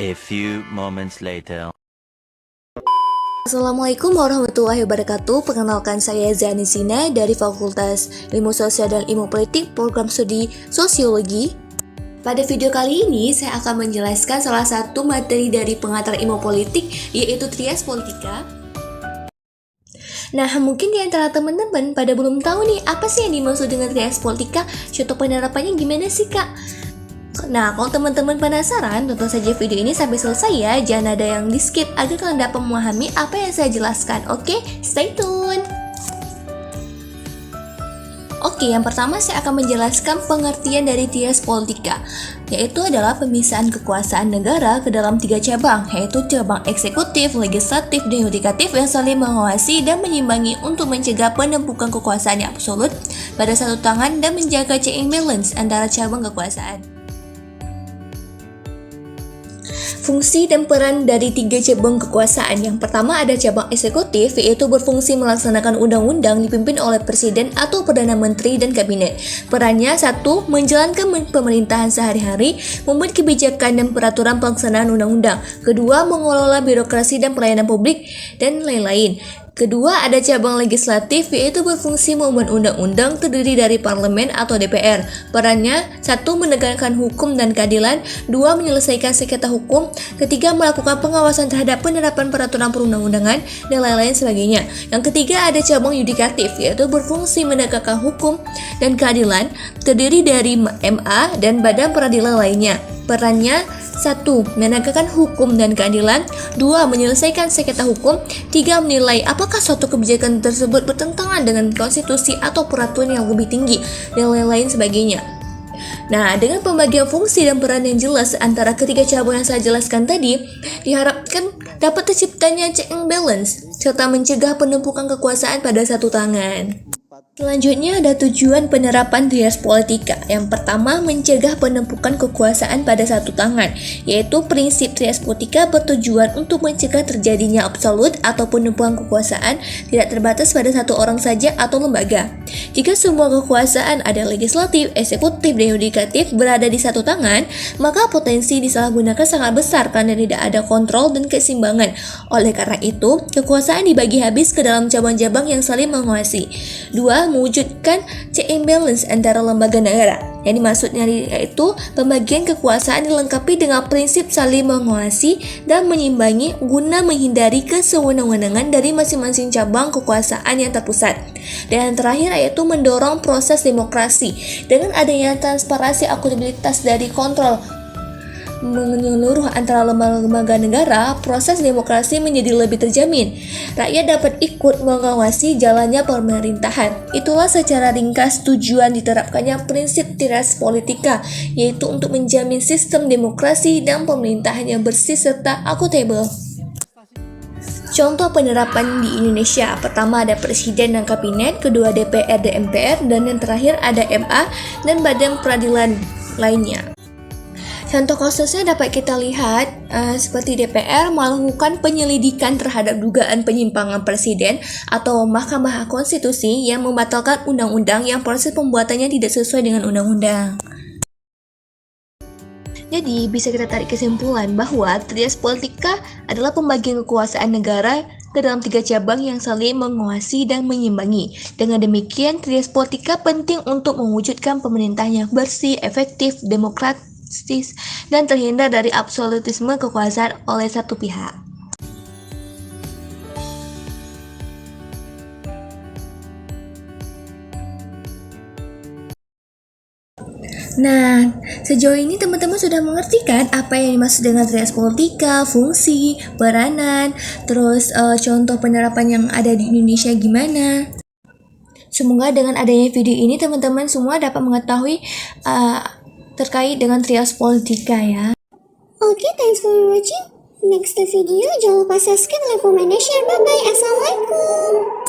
A few moments later. Assalamualaikum warahmatullahi wabarakatuh. Perkenalkan saya Zani Sina dari Fakultas Ilmu Sosial dan Ilmu Politik Program Studi Sosiologi. Pada video kali ini saya akan menjelaskan salah satu materi dari pengantar ilmu politik, yaitu Trias Politika. Nah, mungkin di antara teman-teman pada belum tahu nih apa sih yang dimaksud dengan Trias Politika. Contoh penerapannya gimana sih, Kak? Nah, kalau teman-teman penasaran, tonton saja video ini sampai selesai ya. Jangan ada yang di-skip agar kalian dapat memahami apa yang saya jelaskan. Oke, stay tune. Oke, yang pertama saya akan menjelaskan pengertian dari Trias Politika, yaitu adalah pemisahan kekuasaan negara ke dalam 3 cabang, yaitu cabang eksekutif, legislatif, dan yudikatif yang saling mengawasi dan menyimbangi untuk mencegah penumpukan kekuasaan yang absolut pada satu tangan dan menjaga check and balance antara cabang kekuasaan. Fungsi dan peran dari 3 cabang kekuasaan. Yang pertama ada cabang eksekutif, yaitu berfungsi melaksanakan undang-undang dipimpin oleh presiden atau perdana menteri dan kabinet. Perannya 1. Menjalankan pemerintahan sehari-hari, membuat kebijakan dan peraturan pelaksanaan undang-undang. Kedua, mengelola birokrasi dan pelayanan publik, dan lain-lain. Kedua, ada cabang legislatif, yaitu berfungsi membuat undang-undang, terdiri dari parlemen atau DPR. Perannya 1. Menegakkan hukum dan keadilan. 2. Menyelesaikan sengketa hukum. Ketiga, melakukan pengawasan terhadap penerapan peraturan perundang-undangan, dan lain-lain sebagainya. Yang ketiga, ada cabang yudikatif, yaitu berfungsi menegakkan hukum dan keadilan, terdiri dari MA dan badan peradilan lainnya. Perannya 1. Menegakkan hukum dan keadilan. 2. Menyelesaikan sengketa hukum. 3. Menilai apakah suatu kebijakan tersebut bertentangan dengan konstitusi atau peraturan yang lebih tinggi, dan lain-lain sebagainya. Nah, dengan pembagian fungsi dan peran yang jelas antara ketiga cabang yang saya jelaskan tadi, diharapkan dapat terciptanya check and balance, serta mencegah penumpukan kekuasaan pada satu tangan. Selanjutnya ada tujuan penerapan Trias Politika. Yang pertama, mencegah penumpukan kekuasaan pada satu tangan, yaitu prinsip Trias Politika bertujuan untuk mencegah terjadinya absolut atau penumpukan kekuasaan tidak terbatas pada satu orang saja atau lembaga. Jika semua kekuasaan ada legislatif, eksekutif, dan yudikatif berada di satu tangan, maka potensi disalahgunakan sangat besar karena tidak ada kontrol dan keseimbangan. Oleh karena itu, kekuasaan dibagi habis ke dalam cabang-cabang yang saling mengawasi. 2. Mewujudkan check and balance antara lembaga negara. Yang dimaksudnya yaitu pembagian kekuasaan dilengkapi dengan prinsip saling mengawasi dan menyimbangi guna menghindari kesewenang-wenangan dari masing-masing cabang kekuasaan yang terpusat. Dan yang terakhir yaitu mendorong proses demokrasi dengan adanya transparansi akuntabilitas dari kontrol menyeluruh antara lembaga negara. Proses demokrasi menjadi lebih terjamin. Rakyat dapat ikut mengawasi jalannya pemerintahan. Itulah secara ringkas tujuan diterapkannya prinsip Trias Politika, yaitu untuk menjamin sistem demokrasi dan pemerintahan yang bersih serta akuntabel. Contoh penerapan di Indonesia. Pertama ada presiden dan kabinet, kedua DPR dan MPR, dan yang terakhir ada MA dan badan peradilan lainnya. Contoh kasusnya dapat kita lihat seperti DPR melakukan penyelidikan terhadap dugaan penyimpangan presiden atau Mahkamah Konstitusi yang membatalkan undang-undang yang proses pembuatannya tidak sesuai dengan undang-undang. Jadi bisa kita tarik kesimpulan bahwa Trias Politika adalah pembagian kekuasaan negara ke dalam 3 cabang yang saling menguasai dan menyimbangi. Dengan demikian, Trias Politika penting untuk mewujudkan pemerintahan yang bersih, efektif, demokratis, dan terhindar dari absolutisme kekuasaan oleh satu pihak. Nah, sejauh ini teman-teman sudah mengerti kan apa yang dimaksud dengan Trias Politika, fungsi, peranan, terus contoh penerapan yang ada di Indonesia gimana? Semoga dengan adanya video ini teman-teman semua dapat mengetahui terkait dengan Trias Politika ya. Okay, thanks for watching. Next video, jangan lupa subscribe, like, comment, dan share. Bye-bye. Assalamualaikum.